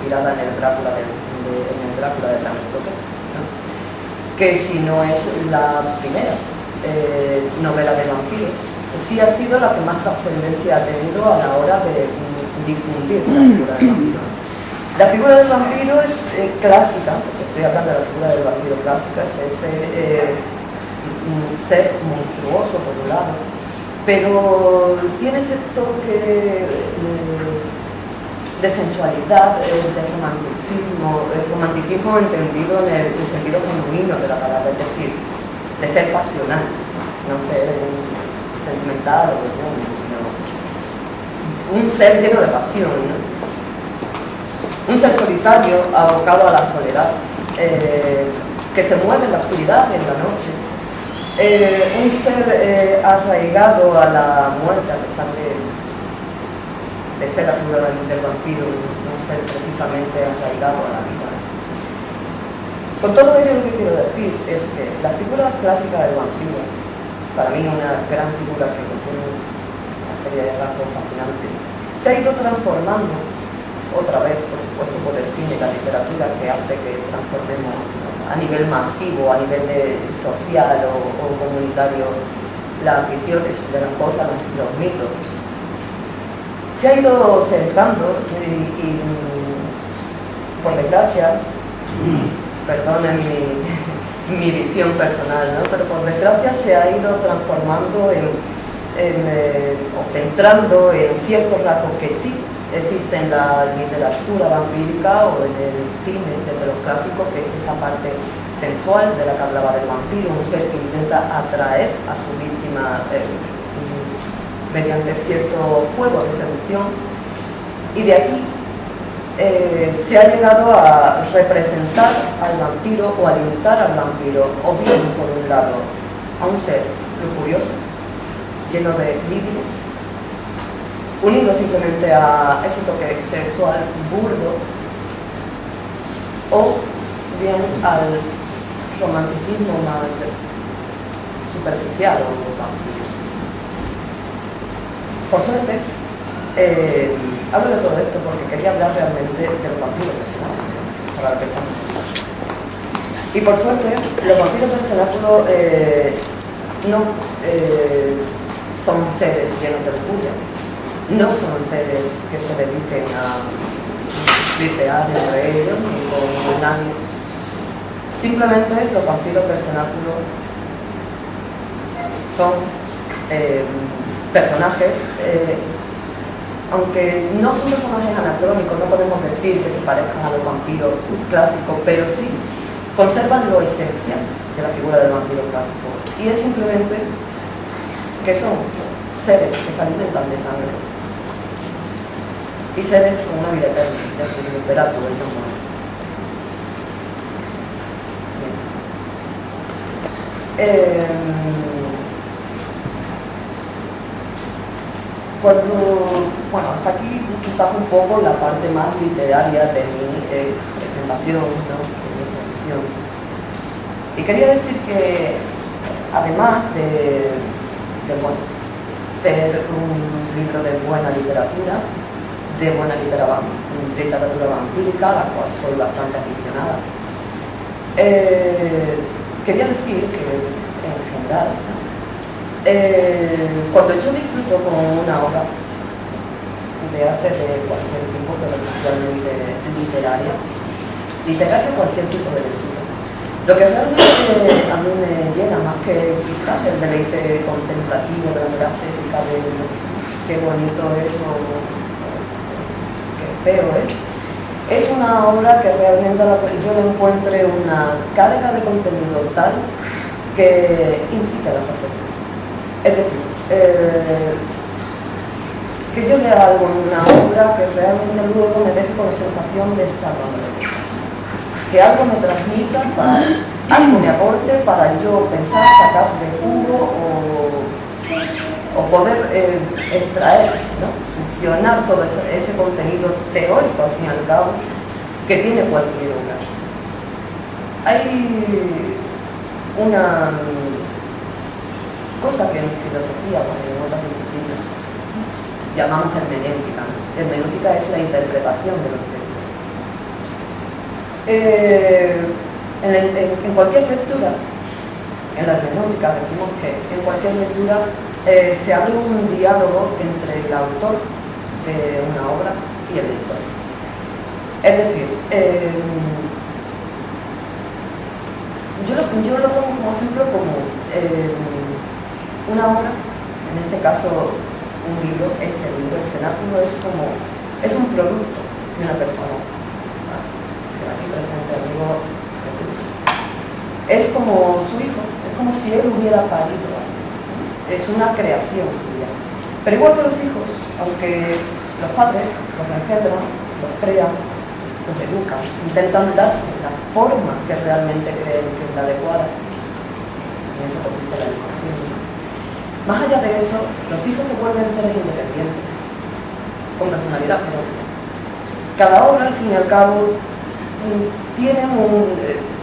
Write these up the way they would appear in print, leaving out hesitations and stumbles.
inspirada en el Drácula de Bram Stoker, ¿no? Que si no es la primera novela de vampiros, sí ha sido la que más trascendencia ha tenido a la hora de difundir la figura del vampiro. La figura del vampiro es clásica, porque estoy hablando de la figura del vampiro clásica, es ese ser monstruoso por un lado, pero tiene ese toque de sensualidad, de romanticismo entendido en el sentido genuino de la palabra, es decir, de ser pasional, no ser sentimental o sino un ser lleno de pasión, ¿no? Un ser solitario, abocado a la soledad, que se mueve en la oscuridad, en la noche. Un ser arraigado a la muerte, a pesar de ser la figura del vampiro, un ser precisamente arraigado a la vida. Con todo ello, lo que quiero decir es que la figura clásica del vampiro, para mí una gran figura que contiene una serie de rasgos fascinantes, se ha ido transformando otra vez, por supuesto, por el cine y la literatura, que hace que transformemos a nivel masivo, a nivel social o comunitario, las visiones de las cosas, los mitos. Se ha ido sesgando y por desgracia, perdonen mi visión personal, ¿no? Pero por desgracia se ha ido transformando o centrando en ciertos rasgos que sí existe en la literatura vampírica o en el cine desde los clásicos, que es esa parte sensual de la que hablaba del vampiro, un ser que intenta atraer a su víctima mediante cierto fuego de seducción, y de aquí se ha llegado a representar al vampiro o a limitar al vampiro, o bien por un lado a un ser lujurioso, lleno de libido, unido simplemente a ese toque sexual burdo, o bien al romanticismo más superficial o vampiro. Por suerte, hablo de todo esto porque quería hablar realmente de los vampiros del cenáculo, para empezar. Y por suerte, los vampiros del cenáculo no son seres llenos de lujuria. No son seres que se dediquen a flirtear entre ellos ni con nadie. Simplemente los vampiros del cenáculo son personajes, aunque no son personajes anacrónicos, no podemos decir que se parezcan a los vampiros clásicos, pero sí conservan lo esencial de la figura del vampiro clásico. Y es simplemente que son seres que se alimentan de sangre y seres con una vida eterna, de Nosferatu, el nombre. Bueno, hasta aquí quizás un poco la parte más literaria de mi presentación, ¿no? De mi exposición. Y quería decir que además de bueno, ser un libro de buena literatura, de buena literatura vampírica, a la cual soy bastante aficionada, quería decir que en general, ¿no? Cuando yo disfruto con una obra de arte de cualquier tipo, pero especialmente literaria cualquier tipo de lectura, lo que realmente a mí me llena, más que quizás el deleite contemplativo de la mera estética de qué bonito es o qué feo es una obra que realmente yo le encuentre una carga de contenido tal que incita a la reflexión. Es decir, que yo lea algo en una obra que realmente luego me deje con la sensación de estar dando vueltas, que algo me transmita, algo me aporte para yo pensar, sacar de jugo o poder extraer, ¿no? Succionar todo ese contenido teórico, al fin y al cabo, que tiene cualquier obra. Hay una cosa que en filosofía o en otras disciplinas llamamos hermenéutica, ¿no? Hermenéutica es la interpretación de los textos. En cualquier lectura, en la hermenéutica decimos que en cualquier lectura se abre un diálogo entre el autor de una obra y el lector. Es decir, yo lo pongo como ejemplo como una obra, en este caso un libro, este libro, el cenáculo, es un producto de una persona. Aquí presente, amigo Jesús. Es como su hijo, es como si él hubiera parido. Es una creación suya. Pero igual que los hijos, aunque los padres los engendran, los crean, los educan, intentan dar la forma que realmente creen que es la adecuada. En eso consiste la educación. Más allá de eso, los hijos se vuelven seres independientes, con personalidad propia. Cada obra, al fin y al cabo, tiene un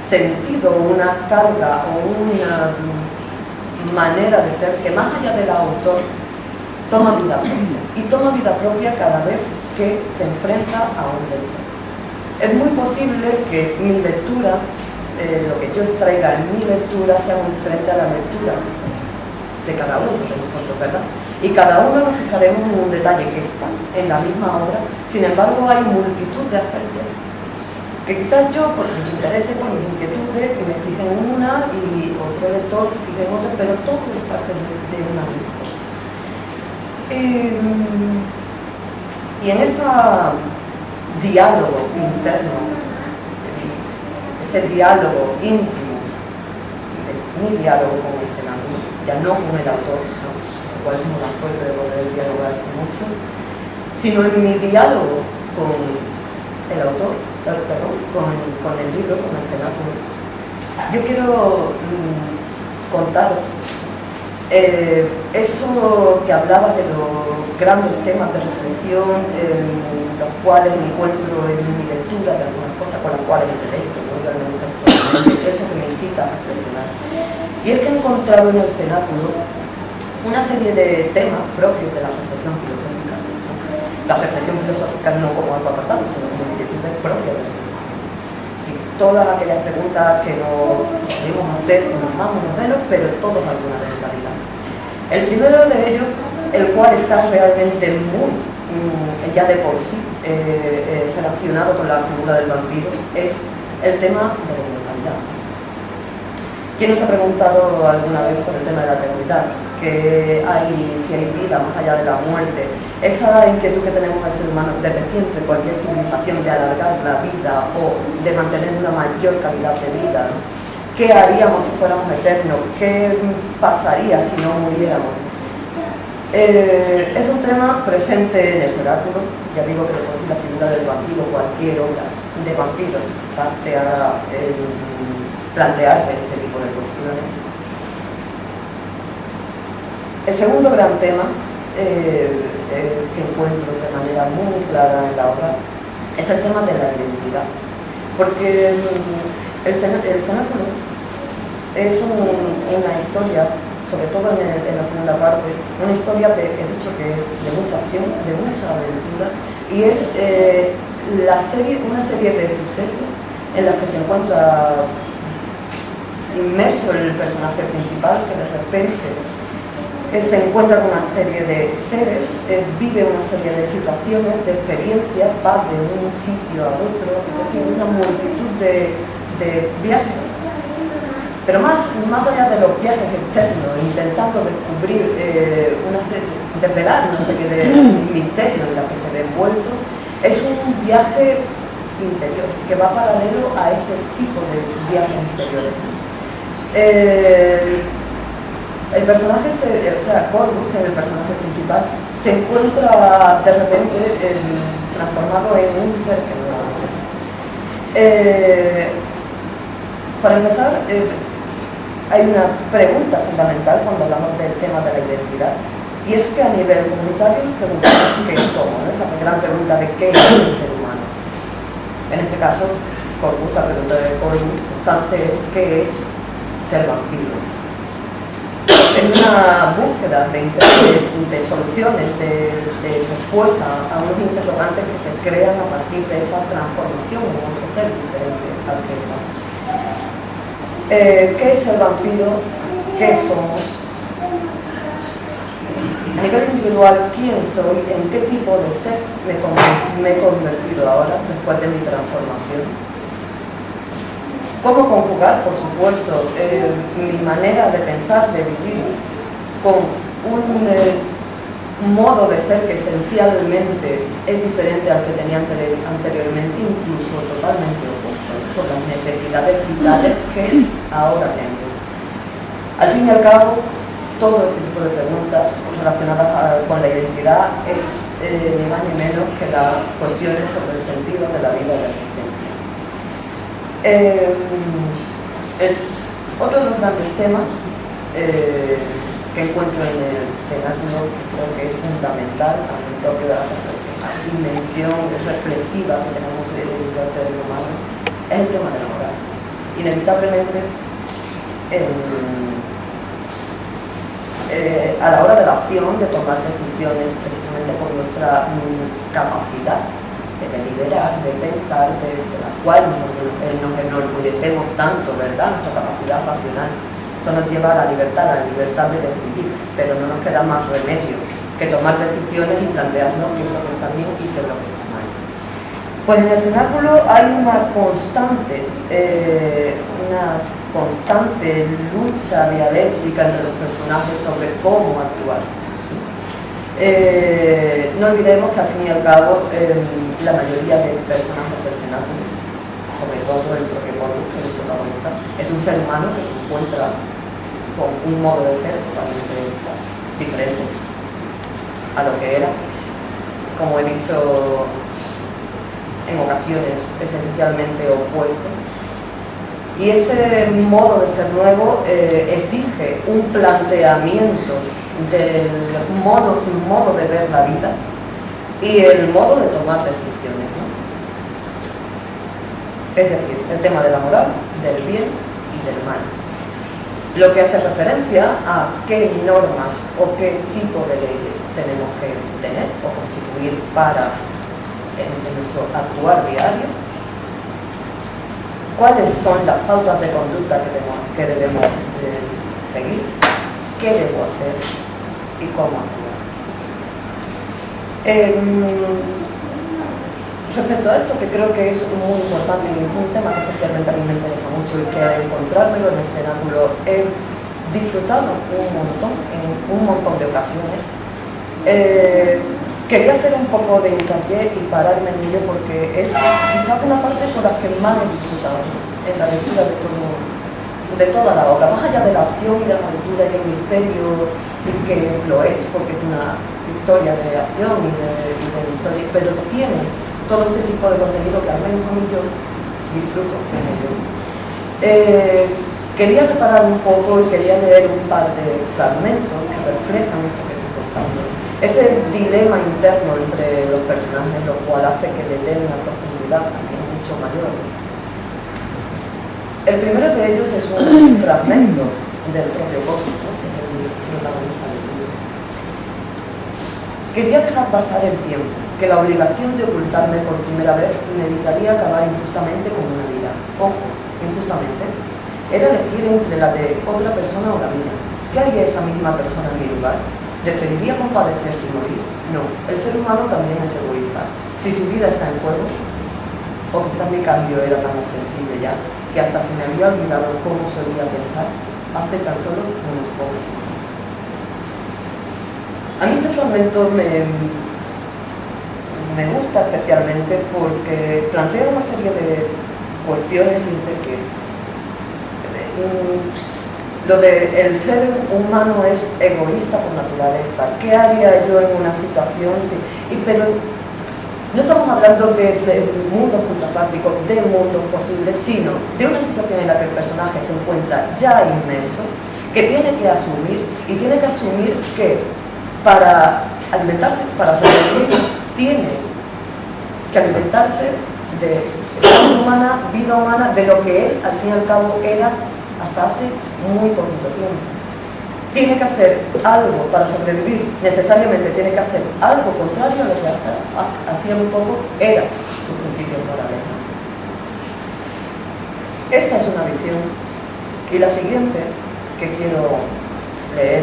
sentido, una carga o una manera de ser que más allá del autor toma vida propia. Y toma vida propia cada vez que se enfrenta a un lector. Es muy posible que mi lectura, lo que yo extraiga en mi lectura, sea muy diferente a la lectura de cada uno de nosotros, ¿verdad? Y cada uno nos fijaremos en un detalle que está en la misma obra, sin embargo hay multitud de aspectos que quizás yo, por mis intereses, por mis inquietudes, me fije en una y otro lector se fije en otra, pero todo es parte de una misma cosa. Y en este diálogo interno, ese diálogo íntimo, mi diálogo con el cenáculo, ya no con el autor, ¿no? El cual tengo la suerte de poder dialogar mucho, sino en mi diálogo con el autor, con el libro, con el cenáculo. Yo quiero contar eso que hablaba de los grandes temas de reflexión, los cuales encuentro en mi lectura, de algunas cosas con las cuales me deleito, ¿no? Realmente personalmente, eso que me incita a reflexionar. Y es que he encontrado en el cenáculo una serie de temas propios de la reflexión filosófica. La reflexión filosófica no como algo apartado, sino como inquietudes propias del ser humano. Sí, todas aquellas preguntas que nos solemos hacer, unos más, unos menos, pero todos alguna vez en la vida. El primero de ellos, el cual está realmente muy, ya de por sí, relacionado con la figura del vampiro, es el tema de la inmortalidad. ¿Quién nos ha preguntado alguna vez por el tema de la eternidad? Si hay vida más allá de la muerte, esa inquietud que tenemos el ser humano desde siempre, cualquier civilización, de alargar la vida o de mantener una mayor calidad de vida, ¿no? ¿Qué haríamos si fuéramos eternos? ¿Qué pasaría si no muriéramos? Es un tema presente en el cenáculo. Ya digo que de por sí la figura del vampiro, cualquier obra de vampiros quizás te haga plantearte este tipo de cuestiones. El segundo gran tema que encuentro de manera muy clara en la obra es el tema de la identidad, porque el cenáculo es una historia, sobre todo en la segunda parte, una historia, he dicho que es de mucha acción, de mucha aventura, y es una serie de sucesos en las que se encuentra inmerso el personaje principal, que de repente se encuentra con una serie de seres, vive una serie de situaciones, de experiencias, va de un sitio al otro, es decir, una multitud de viajes. Pero más allá de los viajes externos, intentando descubrir desvelar una serie de misterios en los que se ve envuelto, es un viaje interior, que va paralelo a ese tipo de viajes interiores. El personaje, Corvus, que es el personaje principal, se encuentra de repente transformado en un ser que no lo Para empezar, hay una pregunta fundamental cuando hablamos del tema de la identidad, y es que a nivel comunitario nos preguntamos qué somos, ¿no? Esa gran pregunta de qué es el ser humano. En este caso, Corvus, la pregunta de Corvus constante es qué es ser vampiro. Es una búsqueda de soluciones, de respuesta a unos interrogantes que se crean a partir de esa transformación en otro ser diferente. al que era. ¿Qué es el vampiro? ¿Qué somos? A nivel individual, ¿quién soy? ¿En qué tipo de ser me he convertido ahora, después de mi transformación? ¿Cómo conjugar, por supuesto, mi manera de pensar, de vivir, con un modo de ser que esencialmente es diferente al que tenía anteriormente, incluso totalmente opuesto, por las necesidades vitales que ahora tengo? Al fin y al cabo, todo este tipo de preguntas relacionadas con la identidad es ni más ni menos que las cuestiones sobre el sentido de la vida y la existencia. Otro de los grandes temas que encuentro en el cenáculo, que creo que es fundamental, también propio de esa dimensión reflexiva que tenemos de los seres humanos, es el tema de la moral. Inevitablemente, a la hora de la acción, de tomar decisiones, precisamente por nuestra capacidad de deliberar, de pensar, de la cual nos enorgullecemos tanto, ¿verdad? Nuestra capacidad racional. Eso nos lleva a la libertad de decidir, pero no nos queda más remedio que tomar decisiones y plantearnos qué es lo que está bien y qué es lo que está mal. Pues en el cenáculo hay una constante lucha dialéctica entre los personajes sobre cómo actuar. No olvidemos que al fin y al cabo la mayoría de personajes del cenáculo, sobre todo el propio Corvus, que es el protagonista, es un ser humano que se encuentra con un modo de ser totalmente diferente a lo que era, como he dicho, en ocasiones esencialmente opuesto. Y ese modo de ser nuevo exige un planteamiento del modo de ver la vida y el modo de tomar decisiones, ¿no? Es decir, el tema de la moral, del bien y del mal. Lo que hace referencia a qué normas o qué tipo de leyes tenemos que tener o constituir para nuestro actuar diario. ¿Cuáles son las pautas de conducta que debemos seguir? ¿Qué debo hacer? ¿Y cómo actuar? Respecto a esto, que creo que es muy importante y un tema que especialmente a mí me interesa mucho y que al encontrármelo en el cenáculo he disfrutado en un montón de ocasiones, quería hacer un poco de hincapié y pararme en ello porque es quizás una parte por la que más he disfrutado en la lectura de toda la obra, más allá de la acción y de la aventura y del misterio, que lo es, porque es una historia de acción y de historia, pero tiene todo este tipo de contenido que al menos a mí yo disfruto con ello. Quería reparar un poco y quería leer un par de fragmentos que reflejan esto que estoy contando. Ese dilema interno entre los personajes, lo cual hace que le den una profundidad también mucho mayor. El primero de ellos es un fragmento del propio Corvus, ¿no? Que es el protagonista del libro. Quería dejar pasar el tiempo, que la obligación de ocultarme por primera vez me evitaría acabar injustamente con una vida. Ojo, injustamente. Era elegir entre la de otra persona o la mía. ¿Qué haría esa misma persona en mi lugar? ¿Preferiría compadecerse y morir? No, el ser humano también es egoísta. Si su vida está en juego, o quizás mi cambio era tan ostensible ya, que hasta se me había olvidado cómo solía pensar hace tan solo unos pocos meses. A mí este fragmento me gusta especialmente porque plantea una serie de cuestiones, es decir, lo de el ser humano es egoísta por naturaleza. ¿Qué haría yo en una situación? Pero no estamos hablando de mundos contrafácticos, de mundos posibles, sino de una situación en la que el personaje se encuentra ya inmerso, que tiene que asumir, y tiene que asumir que para alimentarse, para sobrevivir, tiene que alimentarse de salud humana, vida humana, de lo que él, al fin y al cabo, era hasta hace muy poquito tiempo. Tiene que hacer algo para sobrevivir, necesariamente tiene que hacer algo contrario a lo que hasta hacía muy poco era su principio morales. Esta es una visión. Y la siguiente que quiero leer